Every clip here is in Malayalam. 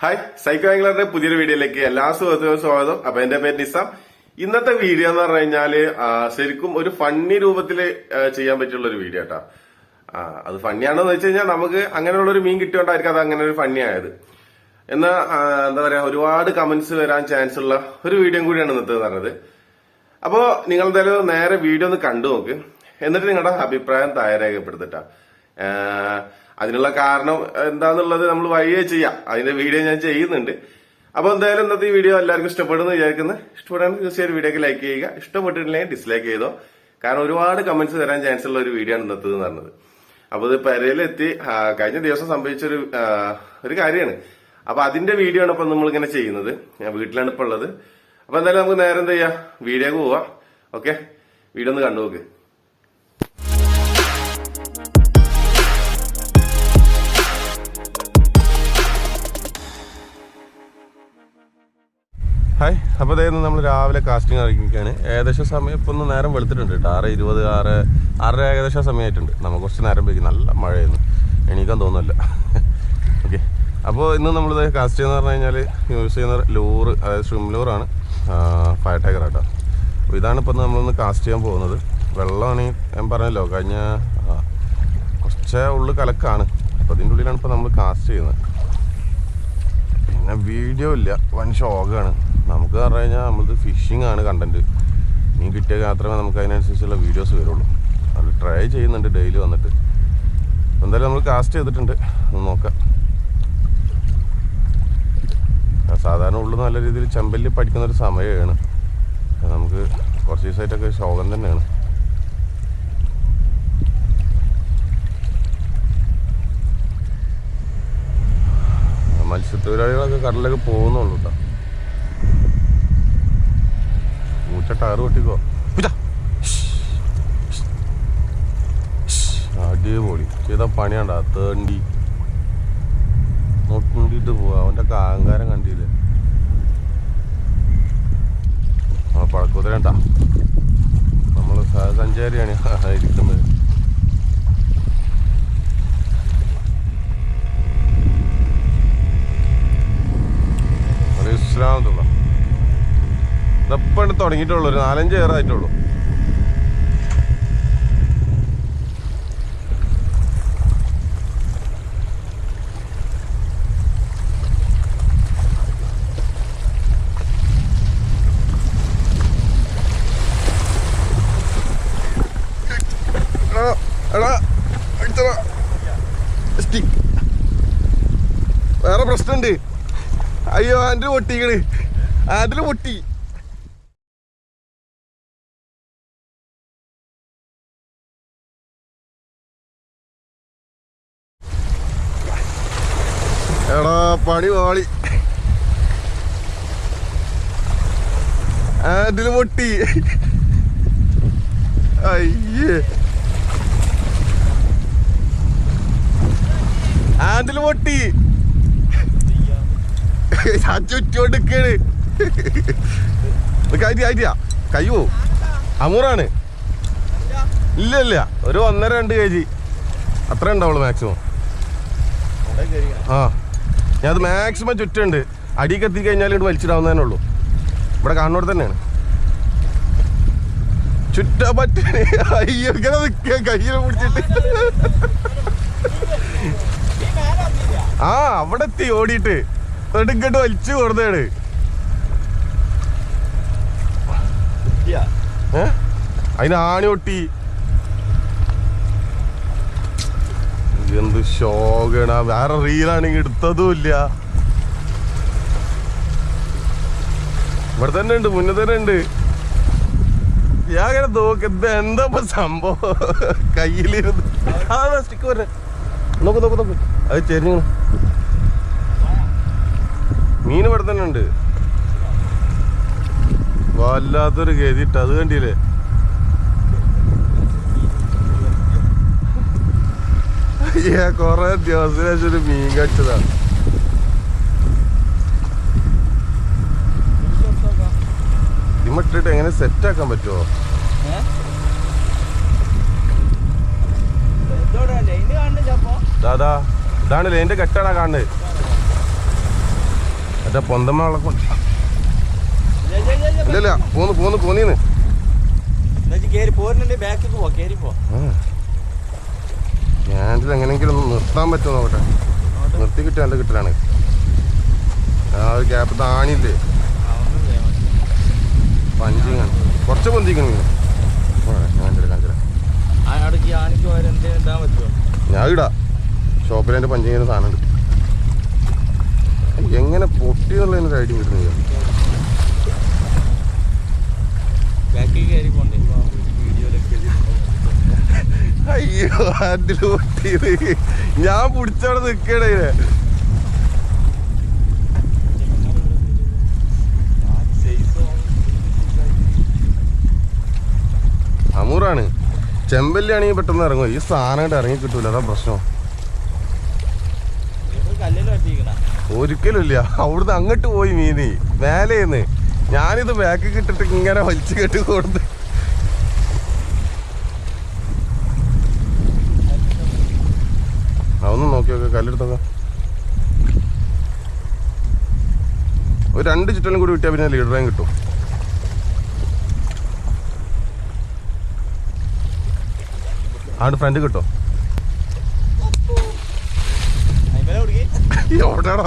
ഹായ്, സൈക്കോanglerന്റെ പുതിയൊരു വീഡിയോയിലേക്ക് എല്ലാ സുഹൃത്തുക്കൾക്കും സ്വാഗതം. അപ്പൊ എന്റെ പേര് നിസാം. ഇന്നത്തെ വീഡിയോ എന്ന് പറഞ്ഞു കഴിഞ്ഞാല് ശരിക്കും ഒരു ഫണ്ണി രൂപത്തില് ചെയ്യാൻ പറ്റുള്ള ഒരു വീഡിയോ കേട്ടോ. അത് ഫണ്ണിയാണോന്ന് വെച്ച് കഴിഞ്ഞാൽ നമുക്ക് അങ്ങനെയുള്ള ഒരു മീൻ കിട്ടിയോണ്ടായിരിക്കും അത് അങ്ങനെ ഒരു ഫണ്ണി ആയത്. എന്നാ എന്താ പറയാ, ഒരുപാട് കമന്റ്സ് വരാൻ ചാൻസ് ഉള്ള ഒരു വീഡിയോ കൂടിയാണ് ഇന്നത്തെ പറഞ്ഞത്. അപ്പോ നിങ്ങൾ എന്തായാലും നേരെ വീഡിയോ ഒന്ന് കണ്ടു നോക്ക്, എന്നിട്ട് നിങ്ങളുടെ അഭിപ്രായം താഴെ രേഖപ്പെടുത്തിട്ടാ. അതിനുള്ള കാരണം എന്താന്നുള്ളത് നമ്മൾ വഴിയേ ചെയ്യാം. അതിന്റെ വീഡിയോ ഞാൻ ചെയ്യുന്നുണ്ട്. അപ്പൊ എന്തായാലും ഇന്നത്തെ ഈ വീഡിയോ എല്ലാവർക്കും ഇഷ്ടപ്പെടുന്നു വിചാരിക്കുന്നു. ഇഷ്ടപ്പെടാണെങ്കിൽ തീർച്ചയായും വീഡിയോക്ക് ലൈക്ക് ചെയ്യുക, ഇഷ്ടപ്പെട്ടിട്ടില്ലെങ്കിൽ ഡിസ്ലൈക്ക് ചെയ്തോ. കാരണം ഒരുപാട് കമന്റ്സ് തരാൻ ചാൻസ് ഉള്ള ഒരു വീഡിയോ ആണ് ഇന്നത്തെ എന്ന് പറഞ്ഞത്. അപ്പൊ ഇത് പെരയിലെത്തി കഴിഞ്ഞ ദിവസം സംഭവിച്ചൊരു ഒരു കാര്യമാണ്. അപ്പൊ അതിന്റെ വീഡിയോ ആണ് ഇപ്പൊ നമ്മളിങ്ങനെ ചെയ്യുന്നത്. ഞാൻ വീട്ടിലാണ് ഇപ്പൊ ഉള്ളത്. അപ്പൊ എന്തായാലും നമുക്ക് നേരെ എന്താ ചെയ്യാ, വീഡിയോക്ക് പോവാം. ഓക്കെ, വീഡിയോ ഒന്ന് കണ്ടു നോക്ക്. ഹായ്, അപ്പോൾ അതായത് നമ്മൾ രാവിലെ കാസ്റ്റിംഗ് ഇറങ്ങിയിരിക്കുകയാണ്. ഏകദേശം സമയം ഇപ്പൊ ഒന്ന് നേരം വെളുത്തിട്ടുണ്ട് കേട്ടോ. 6:20, 6:30 ഏകദേശം സമയമായിട്ടുണ്ട്. നമുക്ക് കുറച്ച് നേരം പോയി, നല്ല മഴയായിരുന്നു, എണീക്കാൻ തോന്നുന്നില്ല. ഓക്കെ, അപ്പോൾ ഇന്ന് നമ്മളിത് കാസ്റ്റ് എന്ന് പറഞ്ഞു കഴിഞ്ഞാൽ യൂസ് ചെയ്യുന്ന ലൂറ്, അതായത് സ്വിം ലൂറാണ്, ഫയർ ടൈഗർ കേട്ടോ. അപ്പോൾ ഇതാണ് ഇപ്പോൾ നമ്മളൊന്ന് കാസ്റ്റ് ചെയ്യാൻ പോകുന്നത്. വെള്ളമാണെങ്കിൽ ഞാൻ പറഞ്ഞല്ലോ, കഴിഞ്ഞ കുറച്ച് ഉള്ളു കലക്കാണ്. അപ്പോൾ അതിൻ്റെ ഉള്ളിലാണ് ഇപ്പോൾ നമ്മൾ കാസ്റ്റ് ചെയ്യുന്നത്. പിന്നെ വീഡിയോ ഇല്ല, വൻ ഷോക്കാണ് നമുക്ക് പറഞ്ഞു കഴിഞ്ഞാൽ. നമ്മളത് ഫിഷിംഗ് ആണ് കണ്ടന്റ്. മീൻ കിട്ടിയാൽ മാത്രമേ നമുക്ക് അതിനനുസരിച്ചുള്ള വീഡിയോസ് വരുള്ളൂ. അത് ട്രൈ ചെയ്യുന്നുണ്ട് ഡെയിലി വന്നിട്ട്. എന്തായാലും നമ്മൾ കാസ്റ്റ് ചെയ്തിട്ടുണ്ട്, ഒന്ന് നോക്കാം. സാധാരണ ഉള്ളു നല്ല രീതിയിൽ ചെമ്പല്ലി പഠിക്കുന്നൊരു സമയമാണ്. നമുക്ക് കുറച്ച് ദിവസമായിട്ടൊക്കെ ശോകം തന്നെയാണ്. മത്സ്യത്തൊഴിലാളികളൊക്കെ കടലിലൊക്കെ പോകുന്നുള്ളൂ കേട്ടോ. പൂച്ച ടയർ പൊട്ടിക്കോ. അടിപൊളി ചെയ്ത പണിയാണ്ടാ. തേണ്ടി നോക്കിട്ട് പോവാ. അവന്റെ അഹങ്കാരം കണ്ടില്ലേ. പഴക്കുതിരണ്ടാ, നമ്മള് സഞ്ചാരിയാണ് ഇരിക്കുന്നത്. ഇസ്ലാമത്തുള്ള ഇതപ്പം തുടങ്ങിയിട്ടുള്ളൂ, ഒരു 4-5 ഇയറായിട്ടുള്ളൂ. വേറെ പ്രശ്നമുണ്ട്. അയ്യോ, അതിൽ പൊട്ടിക്കണ്, അതിൽ പൊട്ടി. എടാ പണി വാളി, അതില് പൊട്ടി. അയ്യേ, അതില് പൊട്ടി. ചുറ്റോണ്ടിക്കാണ്. കയ്യോ അമൂറാണ്. ഇല്ല, ഒരു 1.5-2 kg അത്ര ഉണ്ടാവുള്ളൂ മാക്സിമം. ഞാൻ അത് മാക്സിമം ചുറ്റുണ്ട്. അടിയൊക്കെ എത്തി കഴിഞ്ഞാൽ ഇവിടെ വലിച്ചിടാവുന്നതന്നെ ഉള്ളൂ. ഇവിടെ കാണുന്നോടെ തന്നെയാണ്. ചുറ്റാൻ പറ്റേ. അയ്യോ, ഇങ്ങനെ നിൽക്കുക കയ്യിൽ പിടിച്ചിട്ട്. അവിടെ എത്തി ഓടിയിട്ട് ഇങ്ങോട്ട് വലിച്ചു കൊടുത്താണ്. അതിന് ആണി ഒട്ടി. എന്ത് ഷോക്കാണ്. വേറെ റീലാണെങ്കിൽ എടുത്തതും ഇല്ല. ഇവിടെ തന്നെ ഉണ്ട്, മുന്നേ തന്നെ ഉണ്ട്. ഞാൻ അങ്ങനെ നോക്കുന്നത് എന്താ സംഭവം. കയ്യിലിരുന്ന് സ്റ്റിക്ക് വരെ നോക്ക്. അത് ചെരിഞ്ഞു. മീൻ ഇവിടെ തന്നെ ഉണ്ട്. വല്ലാത്തൊരു ഗതിട്ട് അത് കണ്ടില്ലേ. കൊറേ ദിവസത്തിന് ശേഷം ഒരു മീൻ കടിച്ചതാ. ഇതിമിട്ടിട്ട് എങ്ങനെ സെറ്റ് ആക്കാൻ പറ്റുമോ? ദാദാ ഇതാണ് ലൈൻ്റെ കെട്ടാടാ കാണുന്നത്. മറ്റേ പൊന്തമ്മളെ കൊണ്ട് ഇല്ലല്ല പോന്നീന്ന് ഞാനിത് എങ്ങനെയെങ്കിലും ഒന്ന് നിർത്താൻ പറ്റുമോ നോക്കട്ടെ. നിർത്തി കിട്ടിയ നല്ല കിട്ടലാണ്. ആ ഒരു ഗ്യാപ്പ് താണില്ലേ പഞ്ചിങ്ങാണ്. കുറച്ച് പൊന്തിക്കണം ഞാൻ ഇടാം. ഷോപ്പിൽ എൻ്റെ പഞ്ചിങ്ങിന് സാധനം ഉണ്ട്. എങ്ങനെ പൊട്ടി എന്നുള്ളതിനൊരു ഐഡിയ കിട്ടുന്നില്ല. അയ്യോ അതിൽ പൊട്ടിയത് ഞാൻ പിടിച്ചവിടെ നിൽക്കണേ. അമൂറാണ്. ചെമ്പല്ലിയാണെങ്കിൽ പെട്ടെന്ന് ഇറങ്ങും. ഈ സാധനമായിട്ട് ഇറങ്ങി കിട്ടൂല. അതാ പ്രശ്നം. ഒരിക്കലും ഇല്ല. അവിടുന്ന് അങ്ങോട്ട് പോയി മീന് മേലേന്ന്. ഞാനിത് ബാക്കിൽ കിട്ടിട്ട് ഇങ്ങനെ വലിച്ചു കെട്ടി കൊടുത്ത് അതൊന്നും നോക്കി നോക്കാം. കല്ലെടുത്തൊക്കെ ഒരു 2 ചുറ്റലും കൂടി വിട്ടാൽ പിന്നെ ലീഡറായും കിട്ടും. അവിടെ ഫ്രണ്ട് കിട്ടോ എവിടെയാണോ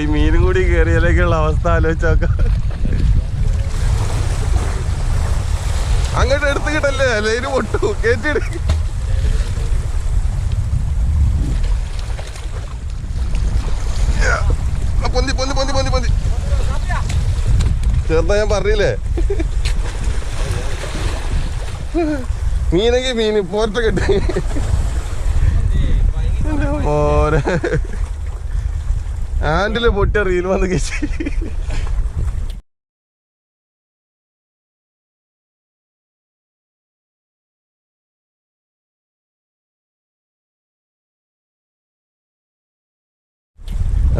ഈ മീനും കൂടി കയറിയാലേക്കുള്ള അവസ്ഥ ആലോചിച്ച് നോക്കാം. അങ്ങോട്ട് എടുത്ത് കിട്ടല്ലേ ലൈന് പൊട്ടു കേറ്റിട്. പൊന്തി പൊന്തി പൊന്തി പൊന്തി പൊന്തി ചേർന്നാ ഞാൻ പറഞ്ഞില്ലേ. മീനെങ്കിൽ മീന് പോരത്തെ കെട്ടി ഓരോ ഹാൻഡില് പൊട്ടിയ റീൽ വന്ന് കഴിച്ച്.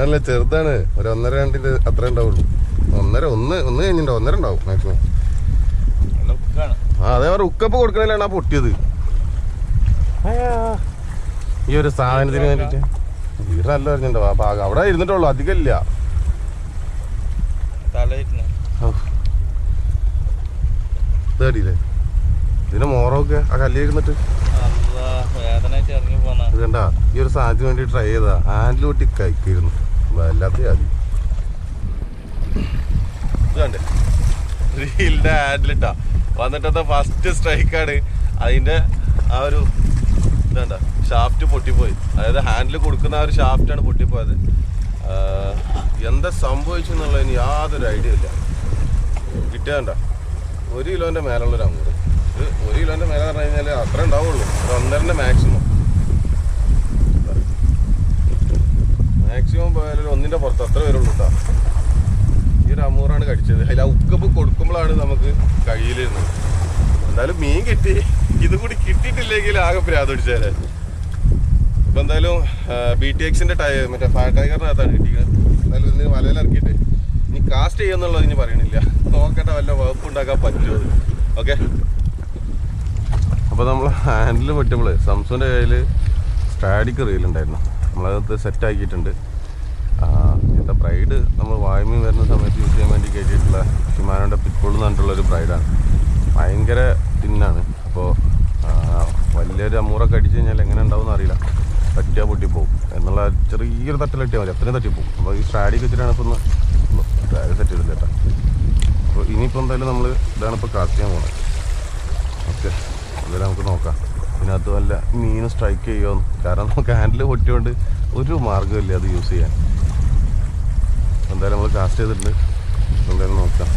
അല്ല ചെറുതാണ്. ഒരു 1.5-2 അത്ര ഉണ്ടാവുള്ളൂ. 1.5 കഴിഞ്ഞിട്ടുണ്ടാവും. 1.5 ഉണ്ടാവും മാക്സിമം. ആ അതേപോലെ ഉക്കപ്പ് കൊടുക്കണേലാണ് ആ പൊട്ടിയത്. ഈ ഒരു സാധനത്തിന് വേണ്ടിട്ട് വീടല്ല പറഞ്ഞിട്ടുണ്ടോ ആ ഭാഗം അവിടെ ഇരുന്നിട്ടുള്ളൂ. അധികം ഇല്ല. തേടിയില്ലേ ഇതിന്റെ മോറൊക്കെ ആ കല്ല് ഇരുന്നിട്ട് ഇത് കണ്ട. ഈ ഒരു സാധനത്തിന് വേണ്ടി ട്രൈ ചെയ്താ ഹാൻഡിൽ പൊട്ടി കഴിക്കായിരുന്നു. വല്ലാത്ത ആദ്യം ഇതുണ്ട് റീലിന്റെ ഹാൻഡിലിട്ടാ വന്നിട്ടത്തെ ഫസ്റ്റ് സ്ട്രൈക്കാണ്. അതിന്റെ ആ ഒരു ഇതാണ്ട ഷാഫ്റ്റ് പൊട്ടിപ്പോയി. അതായത് ഹാൻഡിൽ കൊടുക്കുന്ന ആ ഒരു ഷാഫ്റ്റാണ് പൊട്ടിപ്പോയത്. എന്താ സംഭവിച്ചു എന്നുള്ളതിന് യാതൊരു ഐഡിയ ഇല്ല. കിട്ടിയാണ്ട 1 കിലോന്റെ മേലുള്ളൊരു അമൂറ്. ഇത് 1 കിലോന്റെ മേലെ പറഞ്ഞു കഴിഞ്ഞാൽ അത്ര ഉണ്ടാവുള്ളൂ. 1.5 മാക്സിമം പോയാലും 1ന്റെ പുറത്ത് അത്ര വരുള്ളൂ കേട്ടോ. ഈ ഒരു അമൂറാണ് കടിച്ചത്. അതിൽ ആ ഉക്കപ്പ് കൊടുക്കുമ്പോഴാണ് നമുക്ക് കഴിയിലിരുന്നത്. എന്തായാലും മീൻ കിട്ടി. ഇതും കൂടി കിട്ടിയിട്ടില്ലെങ്കിൽ ആകെ പ്രാപിടിച്ചാലേ. ഇപ്പം എന്തായാലും BTXന്റെ മറ്റേ ഫാറ്റ് ടൈഗറിനകത്താണ് കിട്ടിയത്. എന്തായാലും ഇന്ന് വലയിൽ ഇറക്കിയിട്ട് ഇനി കാസ്റ്റ് ചെയ്യുമെന്നുള്ളത് ഇനി പറയണില്ല. നോക്കട്ടെ വല്ല വകുപ്പ് ഉണ്ടാക്കാൻ പറ്റുമോ. ഓക്കെ. അപ്പോൾ നമ്മൾ ഹാൻഡിൽ പറ്റുമ്പോൾ സംസുവിൻ്റെ കയ്യിൽ സ്റ്റാഡിക്ക് റീലുണ്ടായിരുന്നു. നമ്മളത് സെറ്റാക്കിയിട്ടുണ്ട്. ഇന്നത്തെ ബ്രൈഡ് നമ്മൾ വായ്മ വരുന്ന സമയത്ത് യൂസ് ചെയ്യാൻ വേണ്ടി കയറ്റിയിട്ടുള്ള ഷിമാനോയുടെ പിറ്റ്ബുൾ എന്ന് പറഞ്ഞിട്ടുള്ളൊരു ബ്രൈഡാണ്. ഭയങ്കര തിന്നാണ്. അപ്പോൾ വലിയൊരു അമൂറൊക്കെ അടിച്ചു കഴിഞ്ഞാൽ എങ്ങനെ ഉണ്ടാവും എന്നറിയില്ല. പറ്റിയാൽ പൊട്ടിപ്പോവും എന്നുള്ള ചെറിയൊരു തട്ടിലിട്ടിയാൽ മതി. അത്രയും തട്ടിപ്പോവും. അപ്പോൾ ഈ സ്റ്റാഡിക്ക് വെച്ചിട്ടാണ് ഇപ്പോൾ ഒന്ന് സ്റ്റാഡ് സെറ്റ് ചെയ്തില്ല കേട്ടോ. അപ്പോൾ ഇനിയിപ്പോൾ എന്തായാലും നമ്മൾ ഇതാണ് ഇപ്പോൾ കാസ്റ്റ് ചെയ്യാൻ പോകുന്നത്. ഓക്കെ. എന്തായാലും നമുക്ക് നോക്കാം ഇതിനകത്ത് വല്ല മീൻ സ്ട്രൈക്ക് ചെയ്യുമോ. കാരണം നമുക്ക് ഹാൻഡിൽ പൊട്ടിയോണ്ട് ഒരു മാർഗ്ഗമില്ല അത് യൂസ് ചെയ്യാൻ. എന്തായാലും നമ്മൾ കാസ്റ്റ് ചെയ്തിട്ടുണ്ട്. എന്തായാലും നോക്കാം.